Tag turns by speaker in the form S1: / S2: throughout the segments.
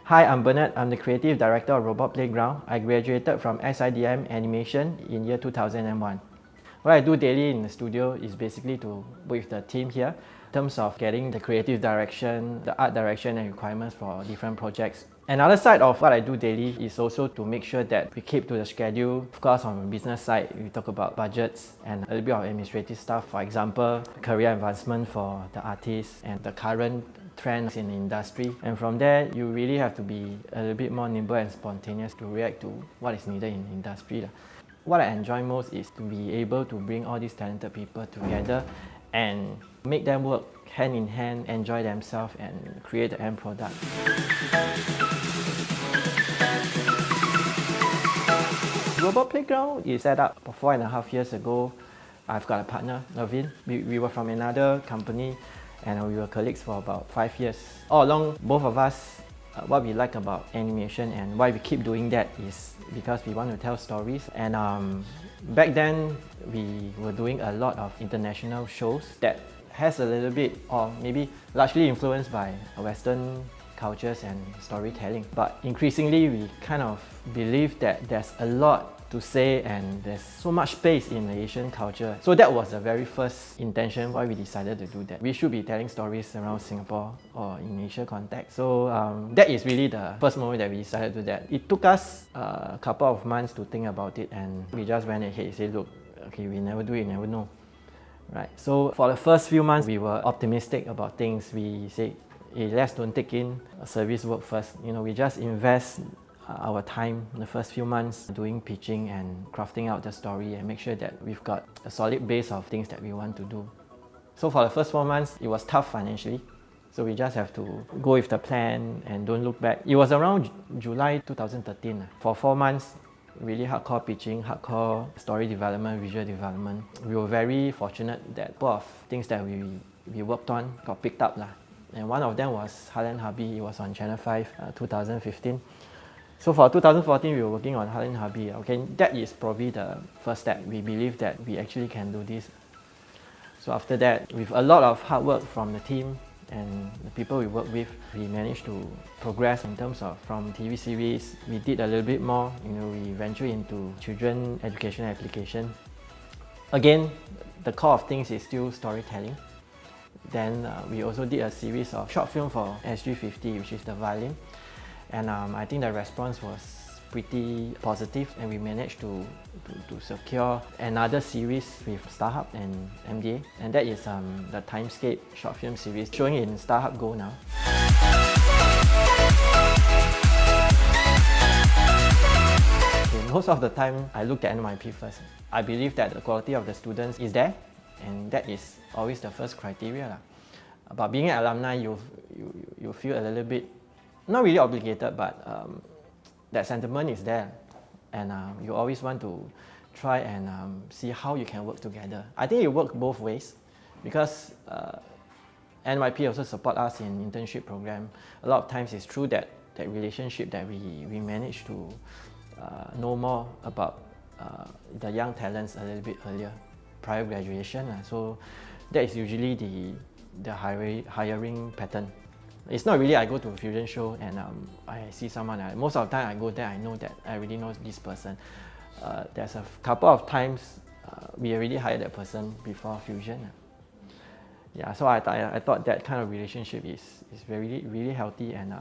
S1: Hi, I'm Bernard. I'm the Creative Director of Robot Playground. I graduated from SIDM Animation in year 2001. What I do daily in the studio is basically to work with the team here in terms of getting the creative direction, the art direction and requirements for different projects. Another side of what I do daily is also to make sure that we keep to the schedule. Of course, on the business side, we talk about budgets and a little bit of administrative stuff. For example, career advancement for the artists and the current trends in the industry. And from there, you really have to be a little bit more nimble and spontaneous to react to what is needed in the industry. What I enjoy most is to be able to bring all these talented people together and make them work hand in hand, enjoy themselves and create the end product. Robot Playground is set up 4.5 years ago. I've got a partner, Navin. We were from another company and we were colleagues for about 5 years. All along, both of us, what we like about animation and why we keep doing that is because we want to tell stories. And back then, we were doing a lot of international shows that has a little bit, or maybe largely influenced by Western cultures and storytelling. But increasingly, we kind of believe that there's a lot to say and there's so much space in the Asian culture. So that was the very first intention why we decided to do that. We should be telling stories around Singapore or in Asia context. So that is really the first moment that we decided to do that. It took us a couple of months to think about it and we just went ahead and said, look, okay, we never do it, never know. Right. So for the first few months, we were optimistic about things. We said, hey, let's don't take in service work first. We just invest our time in the first few months doing pitching and crafting out the story and make sure that we've got a solid base of things that we want to do. So for the first 4 months, it was tough financially. So we just have to go with the plan and don't look back. It was around July 2013. For 4 months, really hardcore pitching, hardcore story development, visual development. We were very fortunate that both of things that we worked on got picked up. And one of them was Harlan Hubby. It was on Channel 5, 2015. So for 2014, we were working on Harlan Hubby. Okay, that is probably the first step. We believe that we actually can do this. So after that, with a lot of hard work from the team and the people we work with, we managed to progress in terms of from TV series. We did a little bit more. We ventured into children education application. Again, the core of things is still storytelling. Then we also did a series of short film for SG50, which is the Violin. And I think the response was pretty positive and we managed to secure another series with StarHub and MDA. And that is the Timescape short film series showing in StarHub Go now. Okay, most of the time I looked at NYP first. I believe that the quality of the students is there and that is always the first criteria. But being an alumni, you feel a little bit not really obligated, but that sentiment is there. And you always want to try and see how you can work together. I think it works both ways because NYP also support us in internship program. A lot of times it's through that relationship that we manage to know more about the young talents a little bit earlier, prior graduation. So that is usually the hiring pattern. It's not really I go to a fusion show and I see someone. Most of the time I go there, I know that I already know this person. There's a couple of times we already hired that person before fusion. Yeah, so I thought that kind of relationship is really healthy and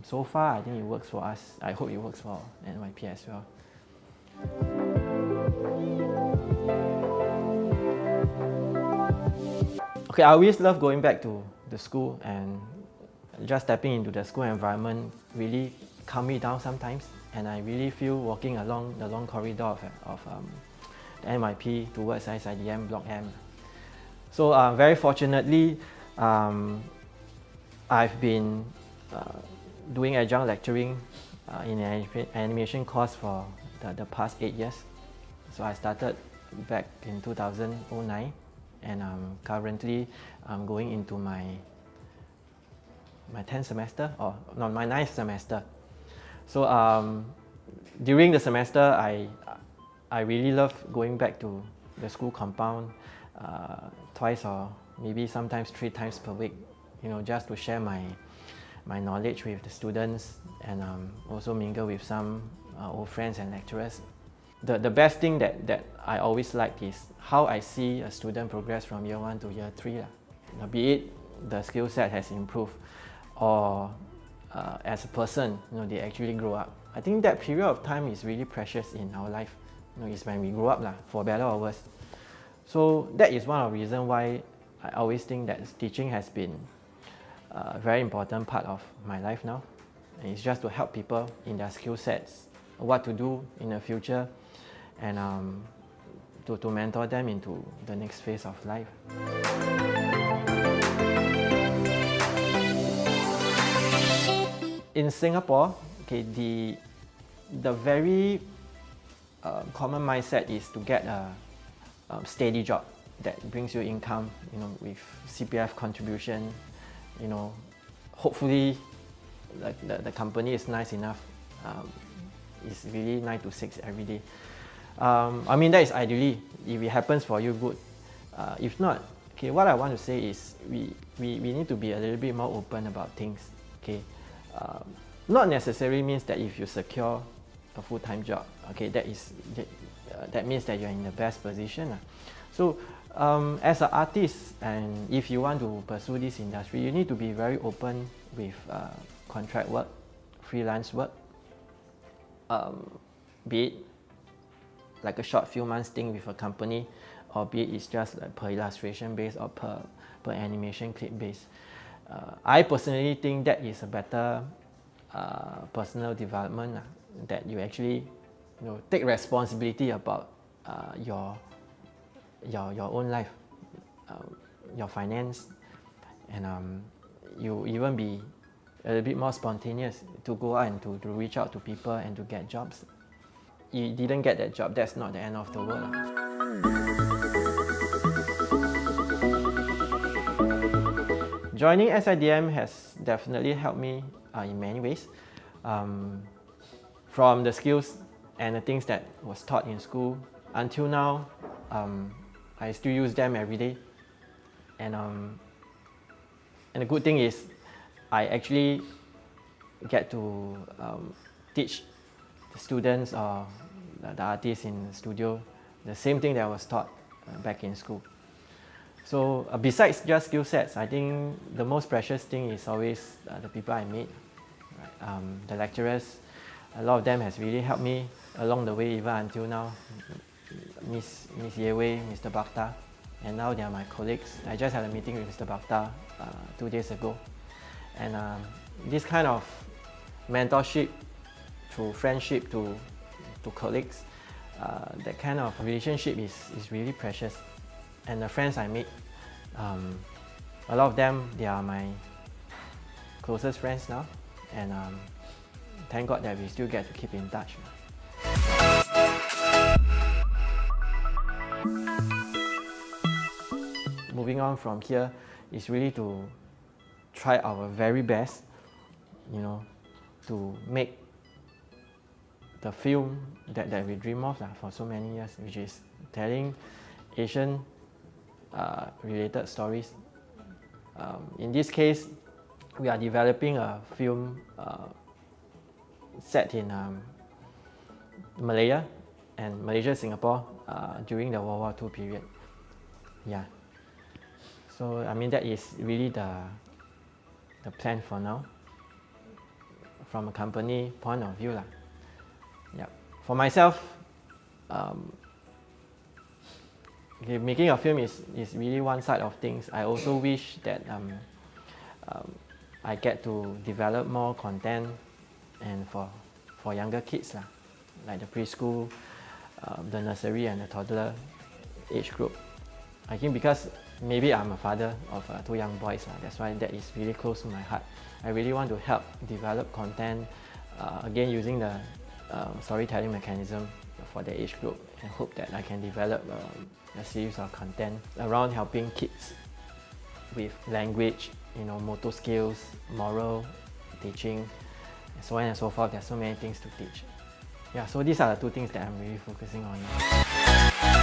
S1: so far I think it works for us. I hope it works for NYP as well. Okay, I always love going back to the school and just stepping into the school environment really calm me down sometimes, and I really feel walking along the long corridor of the NYP towards SIDM Block M. So very fortunately, I've been doing adjunct lecturing in an animation course for the past 8 years. So I started back in 2009 and currently I'm going into my 10th semester, or no, my 9th semester. So during the semester, I really love going back to the school compound twice or maybe sometimes 3 times per week, just to share my my knowledge with the students, and also mingle with some old friends and lecturers. The best thing that I always like is how I see a student progress from year 1 to year 3. Be it the skill set has improved, or as a person, they actually grow up. I think that period of time is really precious in our life. It's when we grow up, for better or worse. So that is one of the reasons why I always think that teaching has been a very important part of my life now. And it's just to help people in their skill sets, what to do in the future, and to mentor them into the next phase of life. In Singapore, the very common mindset is to get a steady job that brings you income, with CPF contribution. Hopefully, the company is nice enough. It's really 9 to 6 every day. That is ideally. If it happens for you, good. If not, what I want to say is we need to be a little bit more open about things. Not necessarily means that if you secure a full-time job, that means that you're in the best position. So as an artist, and if you want to pursue this industry, you need to be very open with contract work, freelance work, be it like a short few months thing with a company, or be it it's just like per illustration based or per animation clip based. I personally think that is a better personal development, that you actually take responsibility about your own life, your finance, and you even be a little bit more spontaneous to go out and to reach out to people and to get jobs. You didn't get that job, that's not the end of the world. Joining SIDM has definitely helped me in many ways. From the skills and the things that was taught in school until now, I still use them every day. And the good thing is, I actually get to teach the students or the artists in the studio the same thing that was taught back in school. So besides just skill sets, I think the most precious thing is always the people I meet. The lecturers, a lot of them has really helped me along the way, even until now. Miss Yewei, Mr. Bakta, and now they are my colleagues. I just had a meeting with Mr. Bakta 2 days ago. And this kind of mentorship through friendship to colleagues, that kind of relationship is really precious. And the friends I meet, a lot of them, they are my closest friends now. And thank God that we still get to keep in touch. Moving on from here is really to try our very best, to make the film that we dream of for so many years, which is telling Asian related stories. In this case, we are developing a film set in Malaya and Malaysia, Singapore during the World War II period. So that is really the plan for now, from a company point of view. For myself, making a film is really one side of things. I also wish that I get to develop more content and for younger kids, like the preschool, the nursery and the toddler age group. I think because maybe I'm a father of 2 young boys, that's why that is really close to my heart. I really want to help develop content, again using the storytelling mechanism for the age group, and hope that I can develop a series of content around helping kids with language, motor skills, moral teaching, and so on and so forth. There's so many things to teach. So these are the 2 things that I'm really focusing on now.